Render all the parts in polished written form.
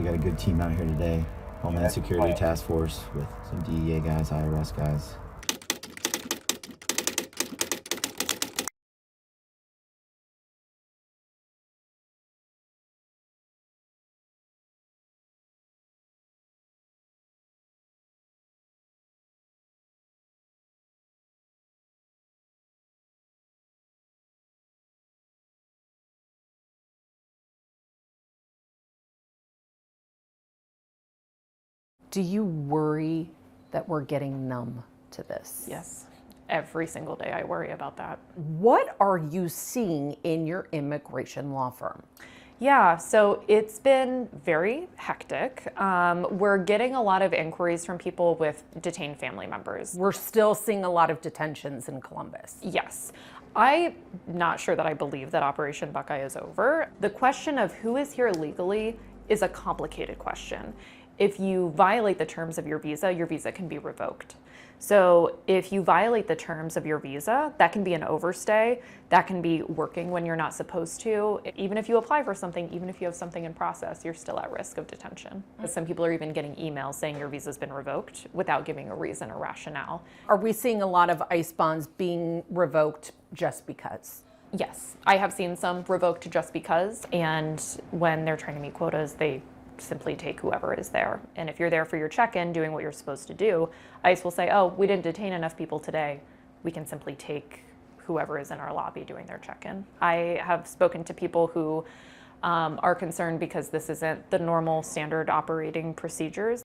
We got a good team out here today. Homeland Security Task Force with some DEA guys, IRS guys. Do you worry that we're getting numb to this? Yes. Every single day I worry about that. What are you seeing in your immigration law firm? Yeah, so it's been very hectic. We're getting a lot of inquiries from people with detained family members. We're still seeing a lot of detentions in Columbus. Yes. I'm not sure that I believe that Operation Buckeye is over. The question of who is here legally is a complicated question. If you violate the terms of your visa can be revoked. So if you violate the terms of your visa, that can be an overstay, that can be working when you're not supposed to. Even if you apply for something, even if you have something in process, you're still at risk of detention. Some people are even getting emails saying your visa's been revoked without giving a reason or rationale. Are we seeing a lot of ICE bonds being revoked just because? Yes, I have seen some revoked just because, and when they're trying to meet quotas, they simply take whoever is there. And if you're there for your check-in doing what you're supposed to do, ICE will say, oh, we didn't detain enough people today. We can simply take whoever is in our lobby doing their check-in. I have spoken to people who are concerned because this isn't the normal standard operating procedures.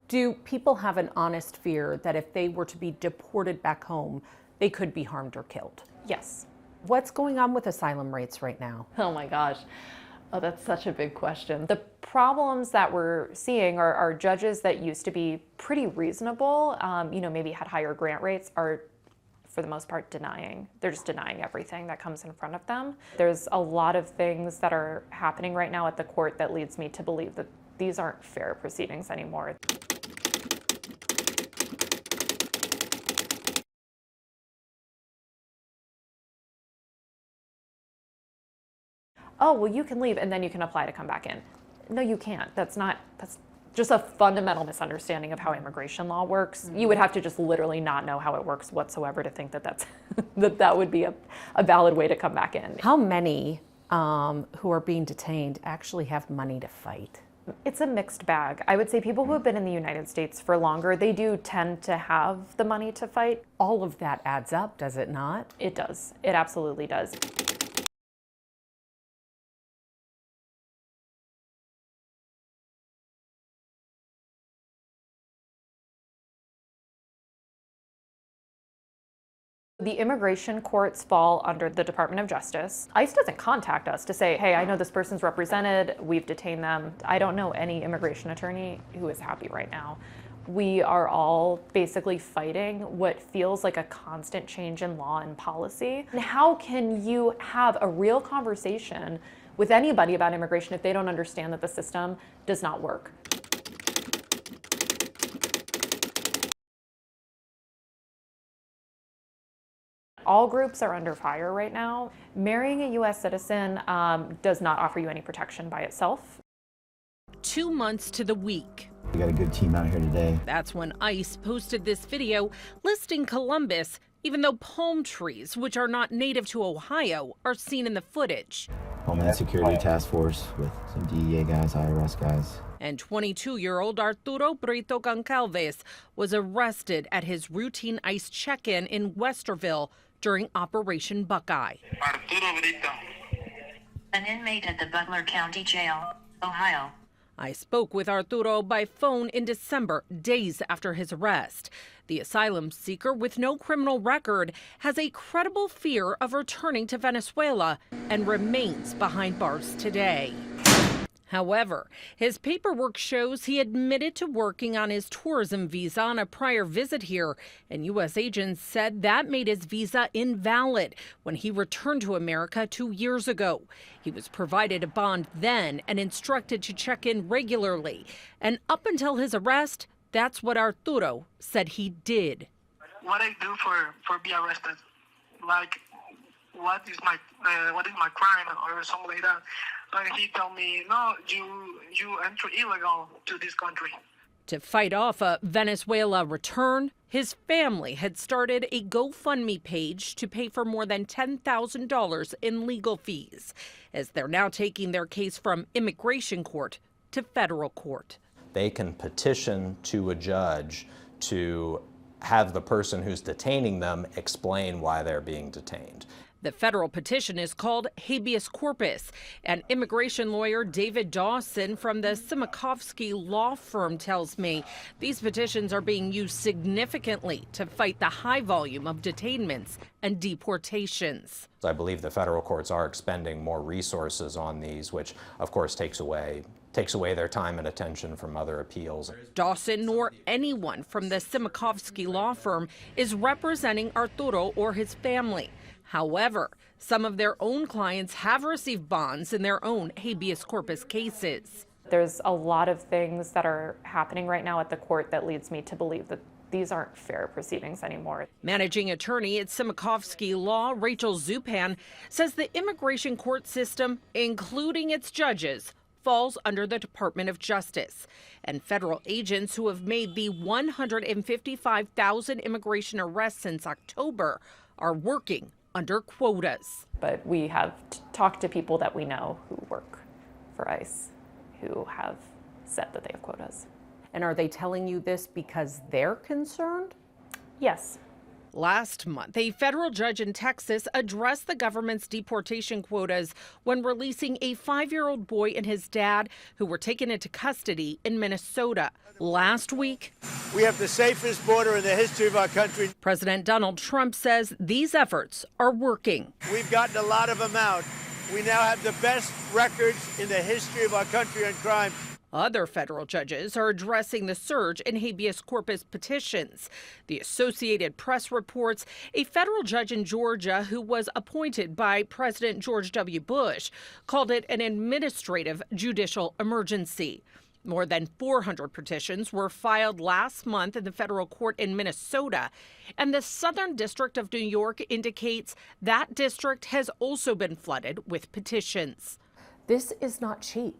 Do people have an honest fear that if they were to be deported back home, they could be harmed or killed? Yes. What's going on with asylum rates right now? Oh my gosh. Oh, that's such a big question. The problems that we're seeing are judges that used to be pretty reasonable, maybe had higher grant rates, are for the most part denying. They're just denying everything that comes in front of them. There's a lot of things that are happening right now at the court that leads me to believe that these aren't fair proceedings anymore. Oh, well, you can leave and then you can apply to come back in. No, you can't. That's just a fundamental misunderstanding of how immigration law works. Mm-hmm. You would have to just literally not know how it works whatsoever to think that that would be a valid way to come back in. How many who are being detained actually have money to fight? It's a mixed bag. I would say people who have been in the United States for longer, they do tend to have the money to fight. All of that adds up, does it not? It does. It absolutely does. The immigration courts fall under the Department of Justice. ICE doesn't contact us to say, hey, I know this person's represented, we've detained them. I don't know any immigration attorney who is happy right now. We are all basically fighting what feels like a constant change in law and policy. And how can you have a real conversation with anybody about immigration if they don't understand that the system does not work? All groups are under fire right now. Marrying a U.S. citizen does not offer you any protection by itself. 2 months to the week. We got a good team out here today. That's when ICE posted this video listing Columbus, even though palm trees, which are not native to Ohio, are seen in the footage. Homeland Security Task Force with some DEA guys, IRS guys. And 22-year-old Arturo Goncalves was arrested at his routine ICE check-in in Westerville during Operation Buckeye. Arturo Brito. An inmate at the Butler County Jail, Ohio. I spoke with Arturo by phone in December, days after his arrest. The asylum seeker with no criminal record has a credible fear of returning to Venezuela and remains behind bars today. However, his paperwork shows he admitted to working on his tourism visa on a prior visit here, and U.S. agents said that made his visa invalid when he returned to America 2 years ago. He was provided a bond then and instructed to check in regularly. And up until his arrest, That's what Arturo said he did. What I do for be arrested, like what is my crime or something like that. And he told me, no, you enter illegal to this country. To fight off a Venezuela return, his family had started a GoFundMe page to pay for more than $10,000 in legal fees, as they're now taking their case from immigration court to federal court. They can petition to a judge to have the person who's detaining them explain why they're being detained. The federal petition is called habeas corpus, and immigration lawyer David Dawson from the Simakovsky law firm tells me these petitions are being used significantly to fight the high volume of detainments and deportations. I believe the federal courts are expending more resources on these, which of course takes away their time and attention from other appeals. Dawson nor anyone from the Simakovsky law firm is representing Arturo or his family. However, some of their own clients have received bonds in their own habeas corpus cases. There's a lot of things that are happening right now at the court that leads me to believe that these aren't fair proceedings anymore. Managing attorney at Simakovsky Law, Rachel Zupan, says the immigration court system, including its judges, falls under the Department of Justice. And federal agents who have made the 155,000 immigration arrests since October are working under quotas. But we have talked to people that we know who work for ICE who have said that they have quotas. And are they telling you this because they're concerned? Yes. Last month, a federal judge in Texas addressed the government's deportation quotas when releasing a 5-year-old boy and his dad who were taken into custody in Minnesota. Last week, we have the safest border in the history of our country. President Donald Trump says these efforts are working. We've gotten a lot of them out. We now have the best records in the history of our country on crime. Other federal judges are addressing the surge in habeas corpus petitions. The Associated Press reports a federal judge in Georgia who was appointed by President George W. Bush called it an administrative judicial emergency. More than 400 petitions were filed last month in the federal court in Minnesota, and the Southern District of New York indicates that district has also been flooded with petitions. This is not cheap.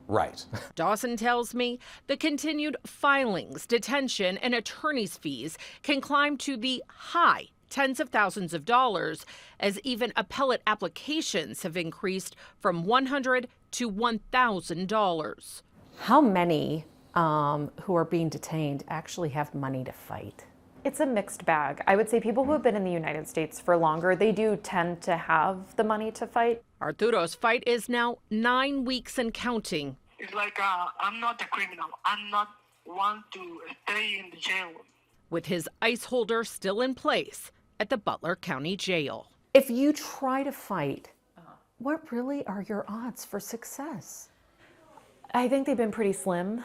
Right. Dawson tells me the continued filings, detention, and attorney's fees can climb to the high tens of thousands of dollars, as even appellate applications have increased from $100 to $1,000. How many who are being detained actually have money to fight? It's a mixed bag. I would say people who have been in the United States for longer, they do tend to have the money to fight. Arturo's fight is now 9 weeks and counting. It's like I'm not a criminal. I'm not one to stay in the jail. With his ICE holder still in place at the Butler County Jail. If you try to fight, what really are your odds for success? I think they've been pretty slim.